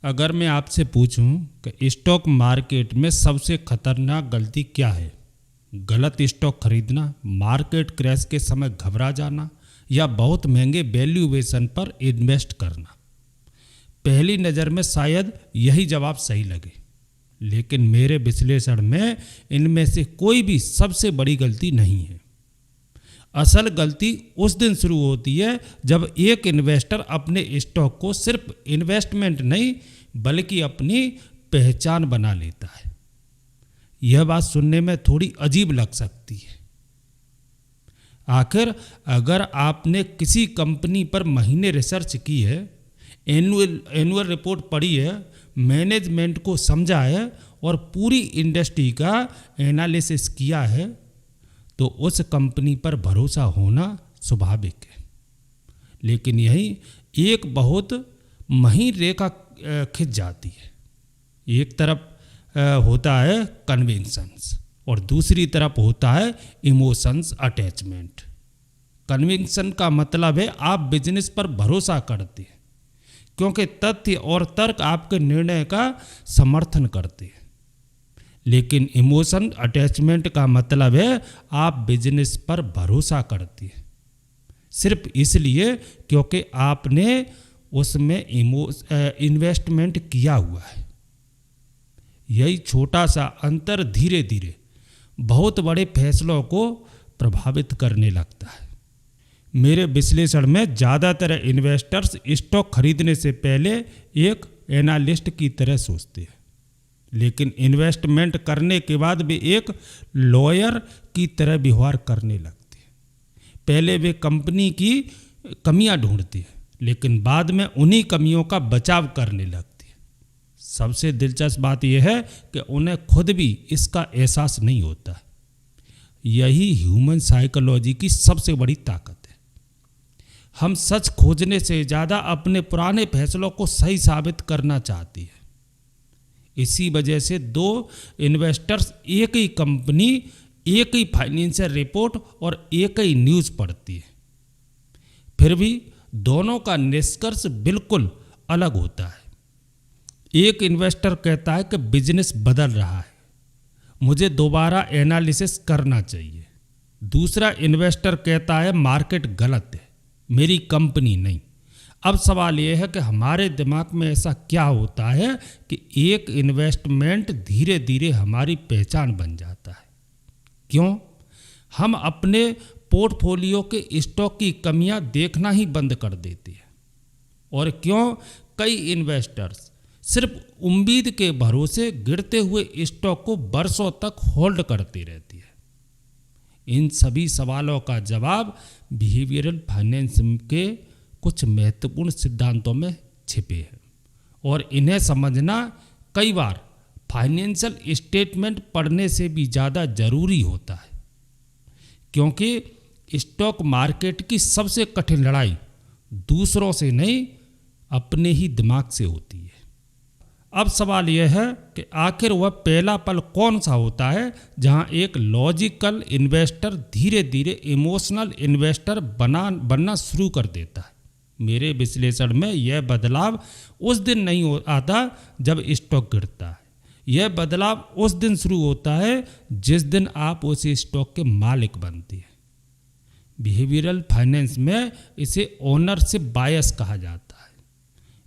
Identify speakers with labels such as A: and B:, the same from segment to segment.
A: अगर मैं आपसे पूछूं कि स्टॉक मार्केट में सबसे खतरनाक गलती क्या है, गलत स्टॉक खरीदना, मार्केट क्रैश के समय घबरा जाना या बहुत महंगे वैल्यूएशन पर इन्वेस्ट करना। पहली नज़र में शायद यही जवाब सही लगे, लेकिन मेरे विश्लेषण में इनमें से कोई भी सबसे बड़ी गलती नहीं है। असल गलती उस दिन शुरू होती है जब एक इन्वेस्टर अपने स्टॉक को सिर्फ इन्वेस्टमेंट नहीं बल्कि अपनी पहचान बना लेता है। यह बात सुनने में थोड़ी अजीब लग सकती है। आखिर अगर आपने किसी कंपनी पर महीने रिसर्च की है, एनुअल रिपोर्ट पढ़ी है, मैनेजमेंट को समझा है और पूरी इंडस्ट्री का एनालिसिस किया है, तो उस कंपनी पर भरोसा होना स्वाभाविक है। लेकिन यही एक बहुत महीन रेखा खिंच जाती है। एक तरफ होता है कन्विक्शंस और दूसरी तरफ होता है इमोशंस अटैचमेंट। कन्विक्शन का मतलब है आप बिजनेस पर भरोसा करते हैं क्योंकि तथ्य और तर्क आपके निर्णय का समर्थन करते हैं। लेकिन इमोशन अटैचमेंट का मतलब है आप बिजनेस पर भरोसा करते हैं सिर्फ इसलिए क्योंकि आपने उसमें इन्वेस्टमेंट किया हुआ है। यही छोटा सा अंतर धीरे धीरे बहुत बड़े फैसलों को प्रभावित करने लगता है। मेरे विश्लेषण में ज़्यादातर इन्वेस्टर्स स्टॉक खरीदने से पहले एक एनालिस्ट की तरह सोचते हैं, लेकिन इन्वेस्टमेंट करने के बाद वे एक लॉयर की तरह व्यवहार करने लगते हैं। पहले वे कंपनी की कमियां ढूंढते हैं, लेकिन बाद में उन्हीं कमियों का बचाव करने लगते हैं। सबसे दिलचस्प बात यह है कि उन्हें खुद भी इसका एहसास नहीं होता। यही ह्यूमन साइकोलॉजी की सबसे बड़ी ताकत है। हम सच खोजने से ज़्यादा अपने पुराने फैसलों को सही साबित करना चाहते हैं। इसी वजह से दो इन्वेस्टर्स एक ही कंपनी, एक ही फाइनेंशियल रिपोर्ट और एक ही न्यूज़ पढ़ती है, फिर भी दोनों का निष्कर्ष बिल्कुल अलग होता है। एक इन्वेस्टर कहता है कि बिजनेस बदल रहा है, मुझे दोबारा एनालिसिस करना चाहिए। दूसरा इन्वेस्टर कहता है मार्केट गलत है, मेरी कंपनी नहीं। अब सवाल यह है कि हमारे दिमाग में ऐसा क्या होता है कि एक इन्वेस्टमेंट धीरे धीरे हमारी पहचान बन जाता है। क्यों? हम अपने पोर्टफोलियो के स्टॉक की कमियां देखना ही बंद कर देते हैं। और क्यों कई इन्वेस्टर्स सिर्फ उम्मीद के भरोसे गिरते हुए स्टॉक को बरसों तक होल्ड करते रहते हैं? इन सभी सवालों का जवाब बिहेवियरल फाइनेंस के कुछ महत्वपूर्ण सिद्धांतों में छिपे हैं और इन्हें समझना कई बार फाइनेंशियल स्टेटमेंट पढ़ने से भी ज़्यादा ज़रूरी होता है, क्योंकि स्टॉक मार्केट की सबसे कठिन लड़ाई दूसरों से नहीं अपने ही दिमाग से होती है। अब सवाल यह है कि आखिर वह पहला पल कौन सा होता है जहां एक लॉजिकल इन्वेस्टर धीरे धीरे इमोशनल इन्वेस्टर बनना शुरू कर देता है। मेरे विश्लेषण में यह बदलाव उस दिन नहीं आता जब स्टॉक गिरता है। यह बदलाव उस दिन शुरू होता है जिस दिन आप उस स्टॉक के मालिक बनते हैं। बिहेवियरल फाइनेंस में इसे ओनरशिप बायस कहा जाता है।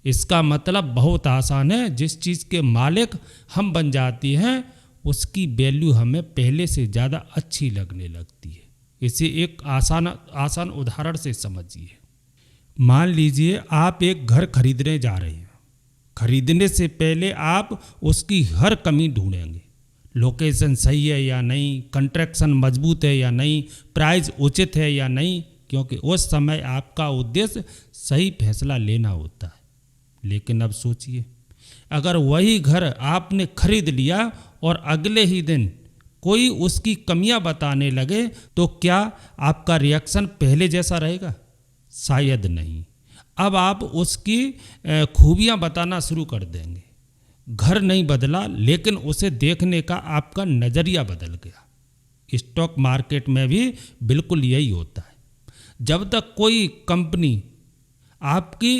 A: इसका मतलब बहुत आसान है, जिस चीज़ के मालिक हम बन जाते हैं उसकी वैल्यू हमें पहले से ज़्यादा अच्छी लगने लगती है। इसे एक आसान उदाहरण से समझिए। मान लीजिए आप एक घर खरीदने जा रहे हैं। खरीदने से पहले आप उसकी हर कमी ढूंढेंगे। लोकेशन सही है या नहीं, कंस्ट्रक्शन मजबूत है या नहीं, प्राइस उचित है या नहीं, क्योंकि उस समय आपका उद्देश्य सही फैसला लेना होता है। लेकिन अब सोचिए, अगर वही घर आपने खरीद लिया और अगले ही दिन कोई उसकी कमियां बताने लगे, तो क्या आपका रिएक्शन पहले जैसा रहेगा? शायद नहीं। अब आप उसकी खूबियां बताना शुरू कर देंगे। घर नहीं बदला, लेकिन उसे देखने का आपका नज़रिया बदल गया। स्टॉक मार्केट में भी बिल्कुल यही होता है। जब तक कोई कंपनी आपकी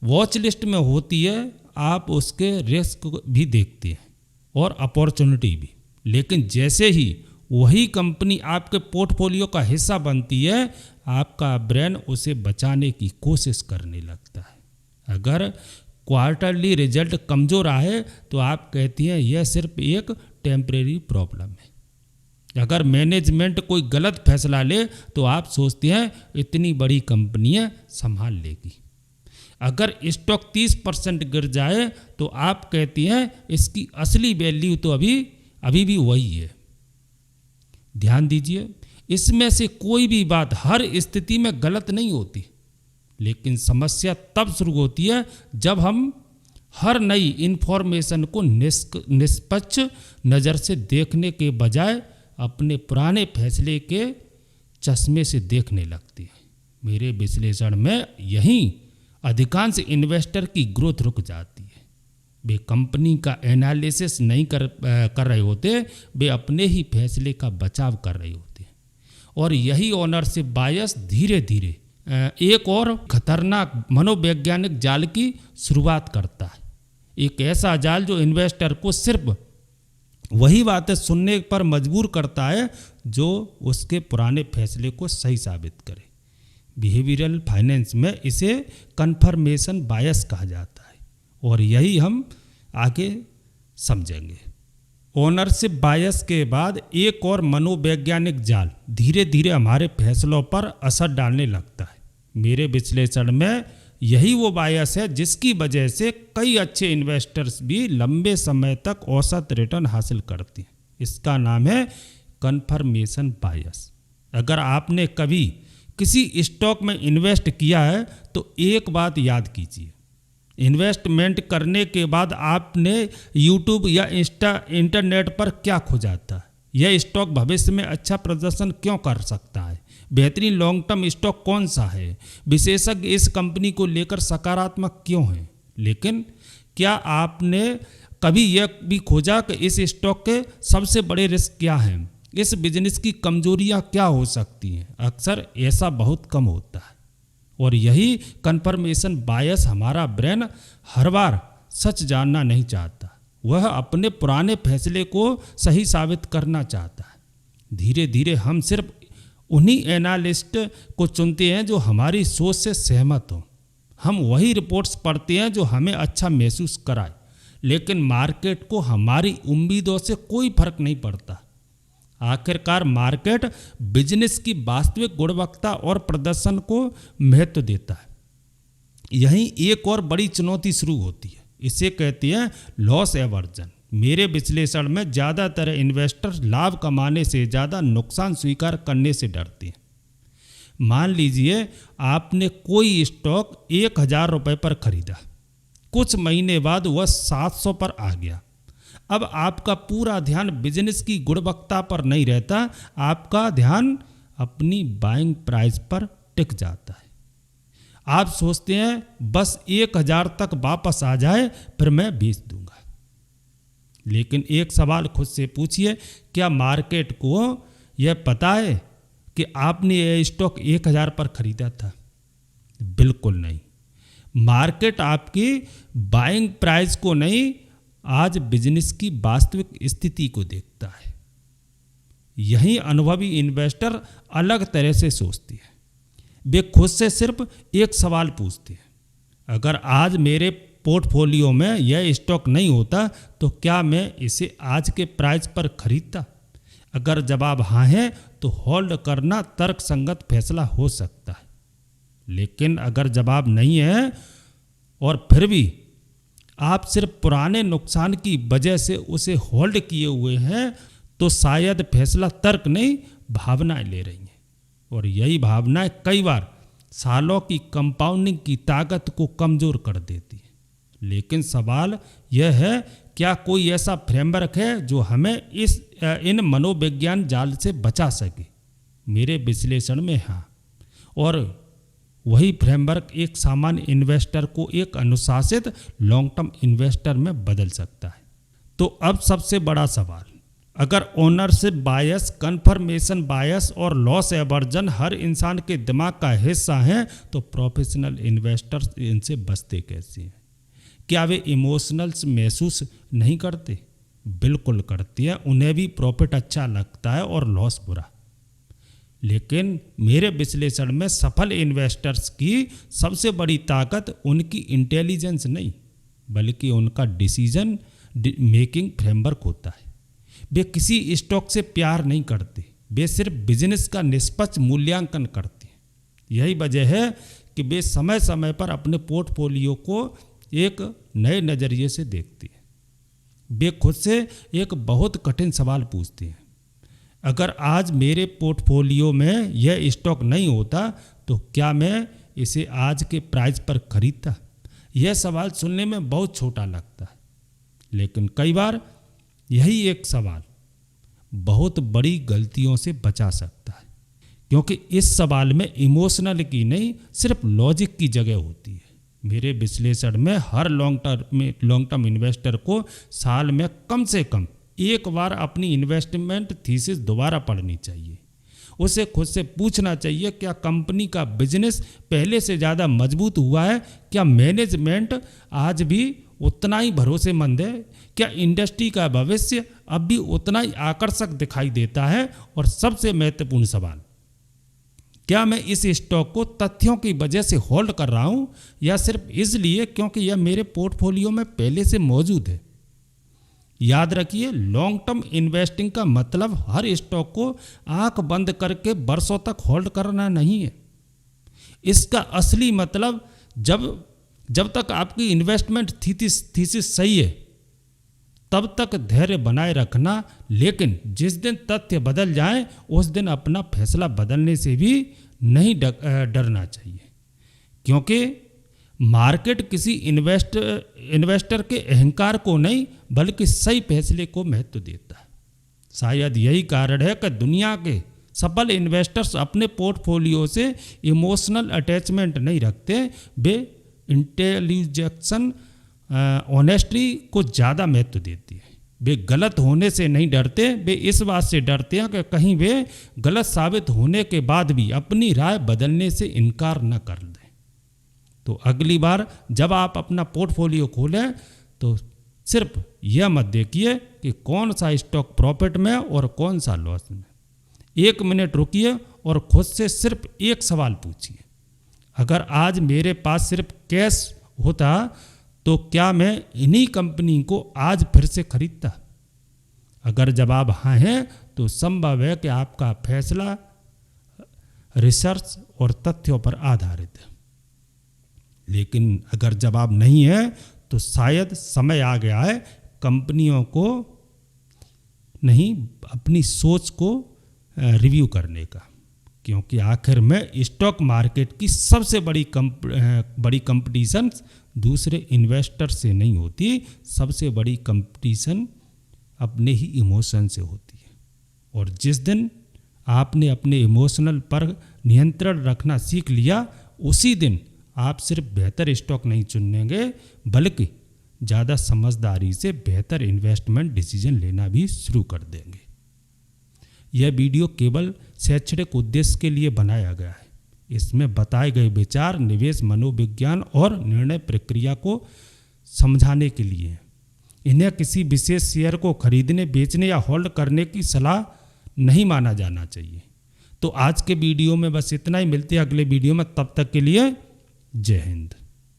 A: वॉच लिस्ट में होती है, आप उसके रिस्क भी देखते हैं और अपॉर्चुनिटी भी। लेकिन जैसे ही वही कंपनी आपके पोर्टफोलियो का हिस्सा बनती है, आपका ब्रेन उसे बचाने की कोशिश करने लगता है। अगर क्वार्टरली रिजल्ट कमज़ोर आए तो आप कहती हैं यह सिर्फ एक टेम्परेरी प्रॉब्लम है। अगर मैनेजमेंट कोई गलत फैसला ले तो आप सोचते हैं इतनी बड़ी कंपनियां संभाल लेगी। अगर स्टॉक 30% गिर जाए तो आप कहती हैं इसकी असली वैल्यू तो अभी भी वही है। ध्यान दीजिए, इसमें से कोई भी बात हर स्थिति में गलत नहीं होती, लेकिन समस्या तब शुरू होती है जब हम हर नई इन्फॉर्मेशन को निष्पक्ष नज़र से देखने के बजाय अपने पुराने फैसले के चश्मे से देखने लगते हैं। मेरे विश्लेषण में यहीं अधिकांश इन्वेस्टर की ग्रोथ रुक जाती है। वे कंपनी का एनालिसिस नहीं कर रहे होते, वे अपने ही फैसले का बचाव कर रहे होते हैं। और यही ओनरशिप बायस धीरे धीरे एक और खतरनाक मनोवैज्ञानिक जाल की शुरुआत करता है। एक ऐसा जाल जो इन्वेस्टर को सिर्फ वही बातें सुनने पर मजबूर करता है जो उसके पुराने फैसले को सही साबित करे। बिहेवियरल फाइनेंस में इसे कन्फर्मेशन बायस कहा जाता है और यही हम आगे समझेंगे। ओनरशिप बायस के बाद एक और मनोवैज्ञानिक जाल धीरे धीरे हमारे फैसलों पर असर डालने लगता है। मेरे विश्लेषण में यही वो बायस है जिसकी वजह से कई अच्छे इन्वेस्टर्स भी लंबे समय तक औसत रिटर्न हासिल करते हैं। इसका नाम है कन्फर्मेशन बायस। अगर आपने कभी किसी स्टॉक में इन्वेस्ट किया है तो एक बात याद कीजिए, इन्वेस्टमेंट करने के बाद आपने यूट्यूब या इंटरनेट पर क्या खोजा था? यह स्टॉक भविष्य में अच्छा प्रदर्शन क्यों कर सकता है? बेहतरीन लॉन्ग टर्म स्टॉक कौन सा है? विशेषज्ञ इस कंपनी को लेकर सकारात्मक क्यों हैं? लेकिन क्या आपने कभी यह भी खोजा कि इस स्टॉक के सबसे बड़े रिस्क क्या हैं? इस बिजनेस की कमजोरियां क्या हो सकती हैं? अक्सर ऐसा बहुत कम होता है और यही कन्फर्मेशन बायस हमारा ब्रेन हर बार सच जानना नहीं चाहता, वह अपने पुराने फैसले को सही साबित करना चाहता है। धीरे धीरे हम सिर्फ उन्हीं एनालिस्ट को चुनते हैं जो हमारी सोच से सहमत हों। हम वही रिपोर्ट्स पढ़ते हैं जो हमें अच्छा महसूस कराए, लेकिन मार्केट को हमारी उम्मीदों से कोई फर्क नहीं पड़ता। आखिरकार मार्केट बिजनेस की वास्तविक गुणवत्ता और प्रदर्शन को महत्व देता है। यहीं एक और बड़ी चुनौती शुरू होती है, इसे कहते हैं लॉस एवर्जन। मेरे विश्लेषण में ज़्यादातर इन्वेस्टर लाभ कमाने से ज़्यादा नुकसान स्वीकार करने से डरते हैं। मान लीजिए आपने कोई स्टॉक 1000 रुपये पर खरीदा, कुछ महीने बाद वह 700 पर आ गया। अब आपका पूरा ध्यान बिजनेस की गुणवत्ता पर नहीं रहता, आपका ध्यान अपनी बाइंग प्राइस पर टिक जाता है। आप सोचते हैं बस 1000 तक वापस आ जाए फिर मैं बेच दूंगा। लेकिन एक सवाल खुद से पूछिए, क्या मार्केट को यह पता है कि आपने यह स्टॉक 1000 पर खरीदा था? बिल्कुल नहीं। मार्केट आपकी बाइंग प्राइस को नहीं, आज बिजनेस की वास्तविक स्थिति को देखता है। यही अनुभवी इन्वेस्टर अलग तरह से सोचते हैं। वे खुद से सिर्फ एक सवाल पूछते हैं, अगर आज मेरे पोर्टफोलियो में यह स्टॉक नहीं होता तो क्या मैं इसे आज के प्राइस पर खरीदता? अगर जवाब हाँ है तो होल्ड करना तर्कसंगत फैसला हो सकता है। लेकिन अगर जवाब नहीं है और फिर भी आप सिर्फ पुराने नुकसान की वजह से उसे होल्ड किए हुए हैं तो शायद फैसला तर्क नहीं, भावनाएं ले रही हैं। और यही भावनाएं कई बार सालों की कंपाउंडिंग की ताकत को कमज़ोर कर देती है। लेकिन सवाल यह है, क्या कोई ऐसा फ्रेमवर्क है जो हमें इन मनोविज्ञान जाल से बचा सके? मेरे विश्लेषण में हाँ, और वही फ्रेमवर्क एक सामान्य इन्वेस्टर को एक अनुशासित लॉन्ग टर्म इन्वेस्टर में बदल सकता है। तो अब सबसे बड़ा सवाल, अगर ओनरशिप बायस, कन्फर्मेशन बायस और लॉस एवर्जन हर इंसान के दिमाग का हिस्सा हैं तो प्रोफेशनल इन्वेस्टर्स इनसे बचते कैसे हैं? क्या वे इमोशनल्स महसूस नहीं करते? बिल्कुल करती है। उन्हें भी प्रॉफिट अच्छा लगता है और लॉस बुरा। लेकिन मेरे विश्लेषण में सफल इन्वेस्टर्स की सबसे बड़ी ताकत उनकी इंटेलिजेंस नहीं, बल्कि उनका डिसीजन मेकिंग फ्रेमवर्क होता है। वे किसी स्टॉक से प्यार नहीं करते, वे सिर्फ बिजनेस का निष्पक्ष मूल्यांकन करते हैं। यही वजह है कि वे समय समय पर अपने पोर्टफोलियो को एक नए नज़रिए से देखते हैं। वे खुद से एक बहुत कठिन सवाल पूछते हैं, अगर आज मेरे पोर्टफोलियो में यह स्टॉक नहीं होता तो क्या मैं इसे आज के प्राइस पर खरीदता? यह सवाल सुनने में बहुत छोटा लगता है, लेकिन कई बार यही एक सवाल बहुत बड़ी गलतियों से बचा सकता है, क्योंकि इस सवाल में इमोशनल की नहीं, सिर्फ लॉजिक की जगह होती है। मेरे विश्लेषण में हर लॉन्ग टर्म इन्वेस्टर को साल में कम से कम एक बार अपनी इन्वेस्टमेंट थीसिस दोबारा पढ़नी चाहिए। उसे खुद से पूछना चाहिए, क्या कंपनी का बिजनेस पहले से ज़्यादा मजबूत हुआ है? क्या मैनेजमेंट आज भी उतना ही भरोसेमंद है? क्या इंडस्ट्री का भविष्य अब भी उतना ही आकर्षक दिखाई देता है? और सबसे महत्वपूर्ण सवाल, क्या मैं इस स्टॉक को तथ्यों की वजह से होल्ड कर रहा हूं या सिर्फ इसलिए क्योंकि यह मेरे पोर्टफोलियो में पहले से मौजूद है? याद रखिए, लॉन्ग टर्म इन्वेस्टिंग का मतलब हर स्टॉक को आंख बंद करके वर्षों तक होल्ड करना नहीं है। इसका असली मतलब जब तक आपकी इन्वेस्टमेंट थीसिस सही है तब तक धैर्य बनाए रखना, लेकिन जिस दिन तथ्य बदल जाएं उस दिन अपना फैसला बदलने से भी नहीं डरना चाहिए, क्योंकि मार्केट किसी इन्वेस्टर के अहंकार को नहीं बल्कि सही फैसले को महत्व देता है। शायद यही कारण है कि दुनिया के सफल इन्वेस्टर्स अपने पोर्टफोलियो से इमोशनल अटैचमेंट नहीं रखते, वे इंटेलिजेंस ऑनेस्टी को ज़्यादा महत्व देती है। वे गलत होने से नहीं डरते, वे इस बात से डरते हैं कि कहीं वे गलत साबित होने के बाद भी अपनी राय बदलने से इनकार न कर दें। तो अगली बार जब आप अपना पोर्टफोलियो खोलें तो सिर्फ यह मत देखिए कि कौन सा स्टॉक प्रॉफिट में और कौन सा लॉस में। 1 मिनट रुकिए और खुद से सिर्फ एक सवाल पूछिए, अगर आज मेरे पास सिर्फ कैश होता तो क्या मैं इन्हीं कंपनी को आज फिर से खरीदता? अगर जवाब हाँ है तो संभव है कि आपका फैसला रिसर्च और तथ्यों पर आधारित है, लेकिन अगर जवाब नहीं है तो शायद समय आ गया है कंपनियों को नहीं, अपनी सोच को रिव्यू करने का, क्योंकि आखिर में स्टॉक मार्केट की सबसे बड़ी कंपटीशन दूसरे इन्वेस्टर से नहीं होती, सबसे बड़ी कंपटीशन अपने ही इमोशन से होती है। और जिस दिन आपने अपने इमोशनल पर नियंत्रण रखना सीख लिया, उसी दिन आप सिर्फ बेहतर स्टॉक नहीं चुनेंगे बल्कि ज़्यादा समझदारी से बेहतर इन्वेस्टमेंट डिसीजन लेना भी शुरू कर देंगे। यह वीडियो केवल शैक्षणिक उद्देश्य के लिए बनाया गया है। इसमें बताए गए विचार निवेश मनोविज्ञान और निर्णय प्रक्रिया को समझाने के लिए हैं। इन्हें किसी विशेष शेयर को खरीदने, बेचने या होल्ड करने की सलाह नहीं माना जाना चाहिए। तो आज के वीडियो में बस इतना ही, मिलते हैं अगले वीडियो में, तब तक के लिए जय हिंद।